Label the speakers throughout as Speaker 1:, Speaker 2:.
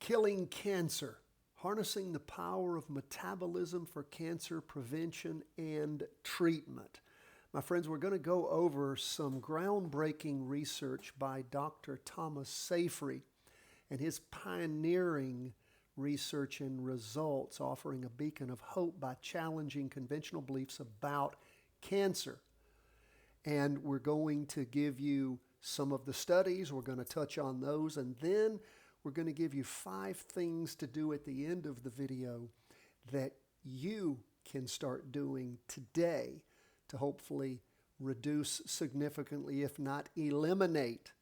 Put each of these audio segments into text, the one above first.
Speaker 1: Killing Cancer, Harnessing the Power of Metabolism for Cancer Prevention and Treatment. My friends, we're going to go over some groundbreaking research by Dr. Thomas Seyfried and his pioneering research and results, offering a beacon of hope by challenging conventional beliefs about cancer. And we're going to give you some of the studies. We're going to touch on those, and then we're going to give you 5 things to do at the end of the video that you can start doing today to hopefully reduce significantly, if not eliminate,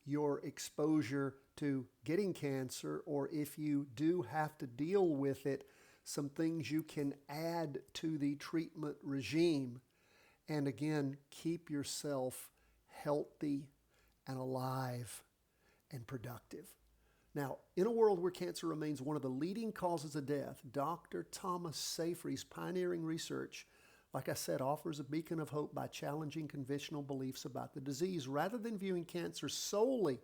Speaker 1: your exposure to getting cancer, or if you do have to deal with it, some things you can add to the treatment regime. And again, keep yourself healthy and alive and productive. Now, in a world where cancer remains one of the leading causes of death, Dr. Thomas Seyfried's pioneering research, like I said, offers a beacon of hope by challenging conventional beliefs about the disease. Rather than viewing cancer solely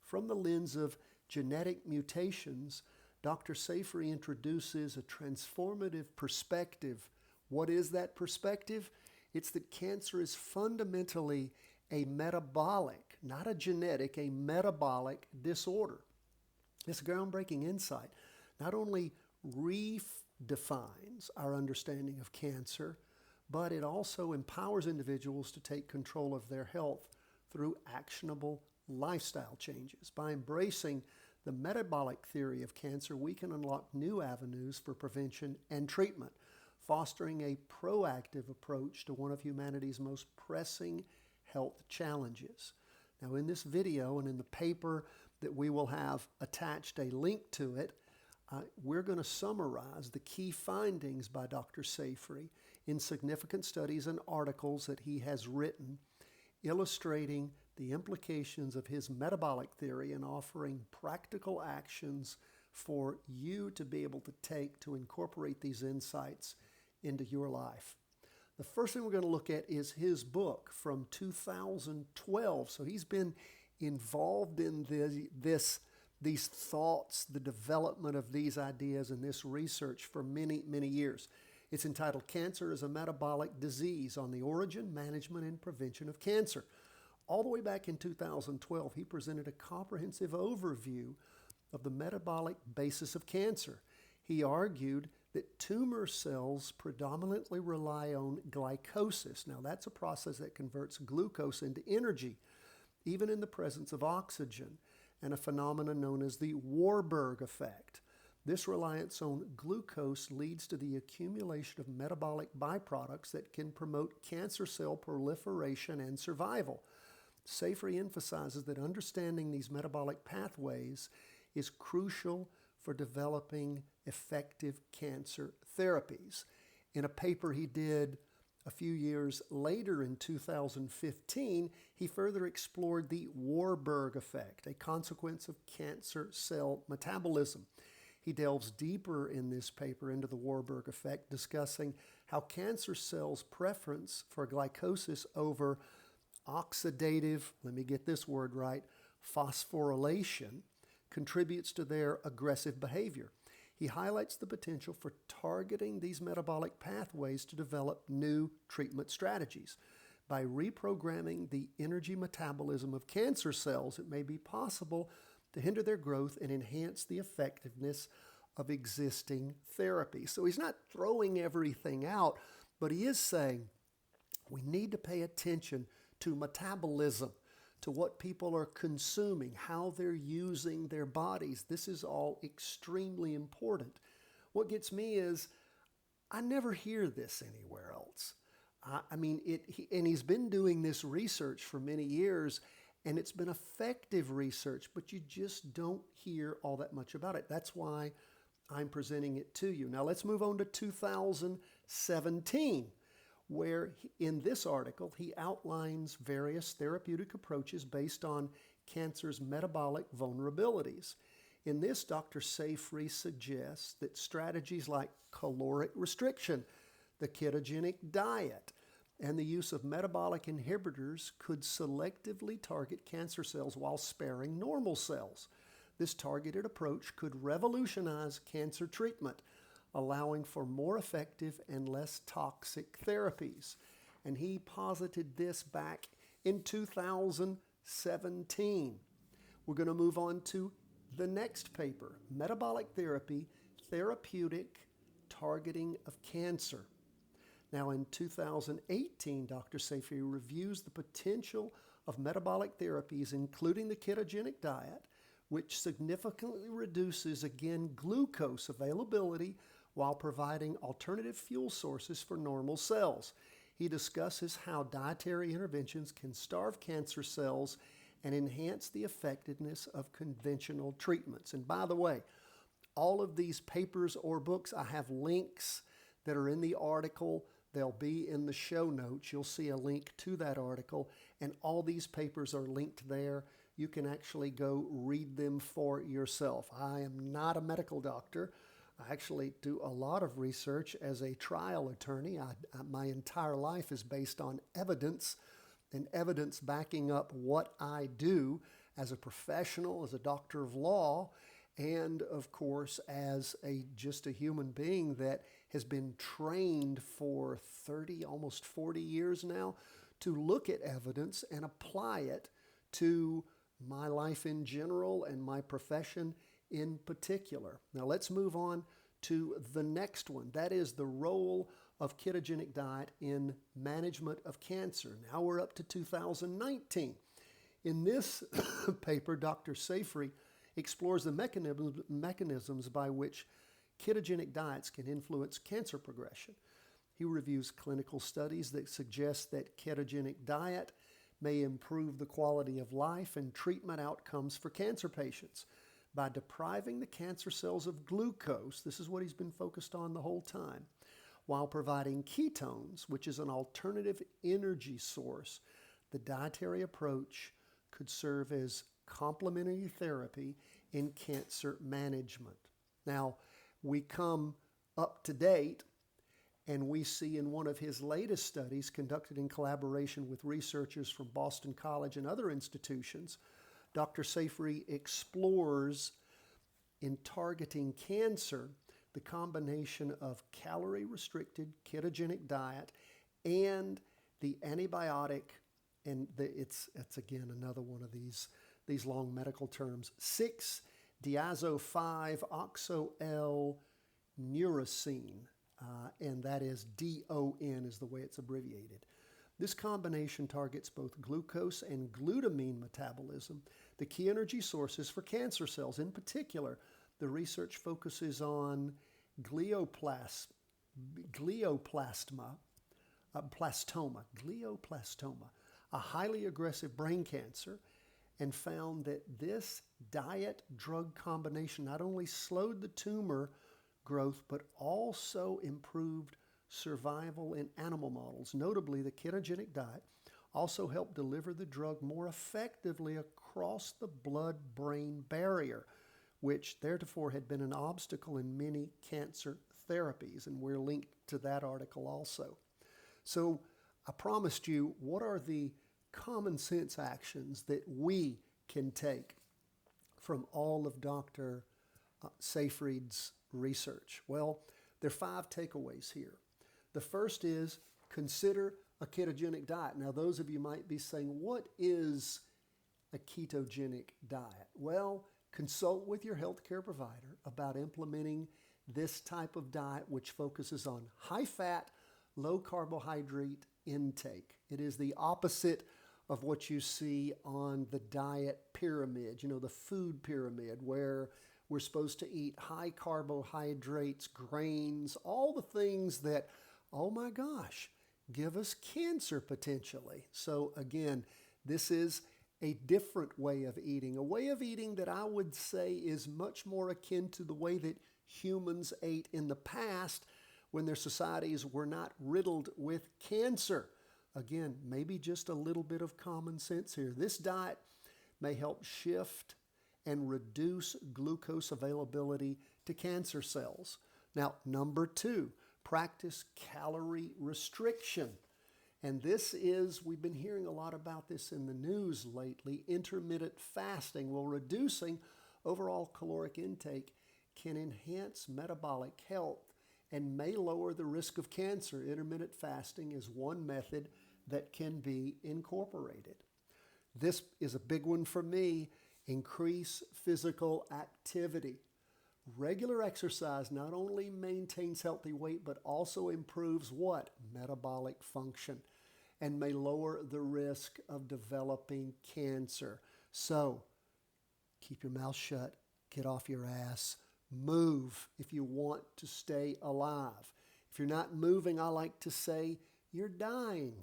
Speaker 1: from the lens of genetic mutations, Dr. Seyfried introduces a transformative perspective. What is that perspective? It's that cancer is fundamentally a metabolic, not a genetic, a metabolic disorder. This groundbreaking insight not only redefines our understanding of cancer, but it also empowers individuals to take control of their health through actionable lifestyle changes. By embracing the metabolic theory of cancer, we can unlock new avenues for prevention and treatment, fostering a proactive approach to one of humanity's most pressing health challenges. Now, in this video and in the paper that we will have attached a link to it, we're going to summarize the key findings by Dr. Seyfried in significant studies and articles that he has written, illustrating the implications of his metabolic theory and offering practical actions for you to be able to take to incorporate these insights into your life. The first thing we're going to look at is his book from 2012. So he's been involved in these thoughts, the development of these ideas and this research for many, many years. It's entitled Cancer is a Metabolic Disease on the Origin, Management, and Prevention of Cancer. All the way back in 2012, he presented a comprehensive overview of the metabolic basis of cancer. He argued that tumor cells predominantly rely on glycosis. Now, that's a process that converts glucose into energy, even in the presence of oxygen, and a phenomenon known as the Warburg effect. This reliance on glucose leads to the accumulation of metabolic byproducts that can promote cancer cell proliferation and survival. Seyfried emphasizes that understanding these metabolic pathways is crucial for developing effective cancer therapies. In a paper he did a few years later in 2015, he further explored the Warburg effect, a consequence of cancer cell metabolism. He delves deeper in this paper into the Warburg effect, discussing how cancer cells' preference for glycosis over oxidative, let me get this word right, phosphorylation, contributes to their aggressive behavior. He highlights the potential for targeting these metabolic pathways to develop new treatment strategies. By reprogramming the energy metabolism of cancer cells, it may be possible to hinder their growth and enhance the effectiveness of existing therapy. So he's not throwing everything out, but he is saying we need to pay attention to metabolism, to what people are consuming, how they're using their bodies. This is all extremely important. What gets me is I never hear this anywhere else. And he's been doing this research for many years, and it's been effective research, but you just don't hear all that much about it. That's why I'm presenting it to you. Now let's move on to 2017. Where in this article, he outlines various therapeutic approaches based on cancer's metabolic vulnerabilities. In this, Dr. Seyfried suggests that strategies like caloric restriction, the ketogenic diet, and the use of metabolic inhibitors could selectively target cancer cells while sparing normal cells. This targeted approach could revolutionize cancer treatment, allowing for more effective and less toxic therapies. And he posited this back in 2017. We're going to move on to the next paper, Metabolic Therapy, Therapeutic Targeting of Cancer. Now in 2018, Dr. Seyfried reviews the potential of metabolic therapies, including the ketogenic diet, which significantly reduces, again, glucose availability while providing alternative fuel sources for normal cells. He discusses how dietary interventions can starve cancer cells and enhance the effectiveness of conventional treatments. And by the way, all of these papers or books, I have links that are in the article. They'll be in the show notes. You'll see a link to that article, and all these papers are linked there. You can actually go read them for yourself. I am not a medical doctor. I actually do a lot of research as a trial attorney. My entire life is based on evidence, and evidence backing up what I do as a professional, as a doctor of law, and of course as just a human being that has been trained for 30, almost 40 years now to look at evidence and apply it to my life in general and my profession in particular. Now let's move on to the next one. That is the role of ketogenic diet in management of cancer. Now we're up to 2019. In this paper, Dr. Seyfried explores the mechanisms by which ketogenic diets can influence cancer progression. He reviews clinical studies that suggest that ketogenic diet may improve the quality of life and treatment outcomes for cancer patients. By depriving the cancer cells of glucose, this is what he's been focused on the whole time, while providing ketones, which is an alternative energy source, the dietary approach could serve as complementary therapy in cancer management. Now, we come up to date and we see in one of his latest studies conducted in collaboration with researchers from Boston College and other institutions, Dr. Seyfried explores in targeting cancer the combination of calorie-restricted ketogenic diet and the antibiotic, and it's again another one of these long medical terms, 6-diazo-5-oxo-L-neuracine, and that is DON is the way it's abbreviated. This combination targets both glucose and glutamine metabolism, the key energy sources for cancer cells. In particular, the research focuses on glioblastoma, a highly aggressive brain cancer, and found that this diet-drug combination not only slowed the tumor growth, but also improved survival in animal models. Notably, the ketogenic diet also helped deliver the drug more effectively across the blood-brain barrier, which theretofore had been an obstacle in many cancer therapies, and we're linked to that article also. So I promised you, what are the common sense actions that we can take from all of Dr. Seyfried's research? Well, there are 5 takeaways here. The first is consider a ketogenic diet. Now, those of you might be saying, what is a ketogenic diet? Well, consult with your healthcare provider about implementing this type of diet, which focuses on high-fat, low-carbohydrate intake. It is the opposite of what you see on the diet pyramid, the food pyramid, where we're supposed to eat high carbohydrates, grains, all the things that, oh my gosh, give us cancer potentially. So again, this is a different way of eating, a way of eating that I would say is much more akin to the way that humans ate in the past when their societies were not riddled with cancer. Again, maybe just a little bit of common sense here. This diet may help shift and reduce glucose availability to cancer cells. Now, number 2, practice calorie restriction. And this is, we've been hearing a lot about this in the news lately, intermittent fasting, while reducing overall caloric intake can enhance metabolic health and may lower the risk of cancer. Intermittent fasting is one method that can be incorporated. This is a big one for me. Increase physical activity. Regular exercise not only maintains healthy weight, but also improves what? Metabolic function, and may lower the risk of developing cancer. So, keep your mouth shut, get off your ass, move if you want to stay alive. If you're not moving, I like to say you're dying.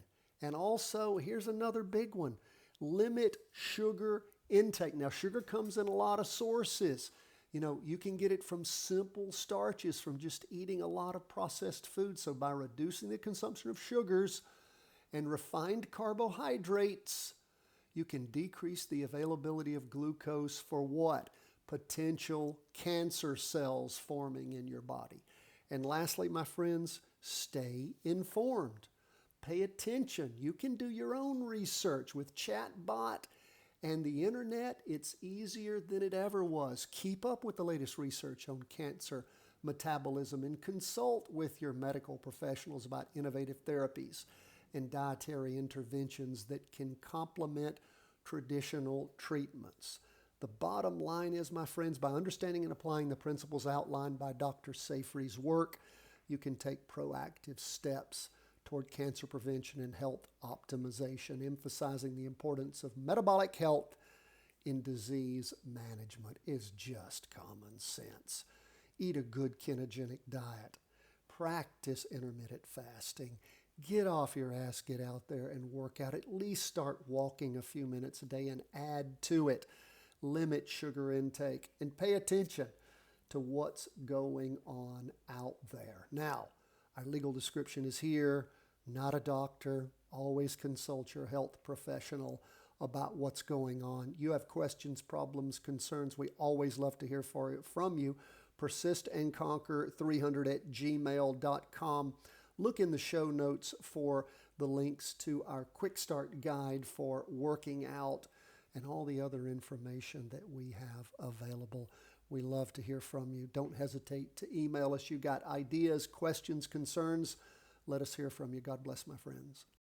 Speaker 1: And also, here's another big one. Limit sugar intake. Now, sugar comes in a lot of sources. You know, you can get it from simple starches, from just eating a lot of processed food. So by reducing the consumption of sugars and refined carbohydrates, you can decrease the availability of glucose for what? Potential cancer cells forming in your body. And lastly, my friends, stay informed. Pay attention. You can do your own research with chatbot and the internet. It's easier than it ever was. Keep up with the latest research on cancer metabolism and consult with your medical professionals about innovative therapies and dietary interventions that can complement traditional treatments. The bottom line is, my friends, by understanding and applying the principles outlined by Dr. Seyfried's work, you can take proactive steps toward cancer prevention and health optimization, emphasizing the importance of metabolic health in disease management is just common sense. Eat a good ketogenic diet. Practice intermittent fasting. Get off your ass, get out there and work out. At least start walking a few minutes a day and add to it. Limit sugar intake and pay attention to what's going on out there. Now, our legal description is here. Not a doctor. Always consult your health professional about what's going on. You have questions, problems, concerns. We always love to hear from you. persistandconquer300@gmail.com. Look in the show notes for the links to our quick start guide for working out and all the other information that we have available. We love to hear from you. Don't hesitate to email us. You got ideas, questions, concerns. Let us hear from you. God bless, my friends.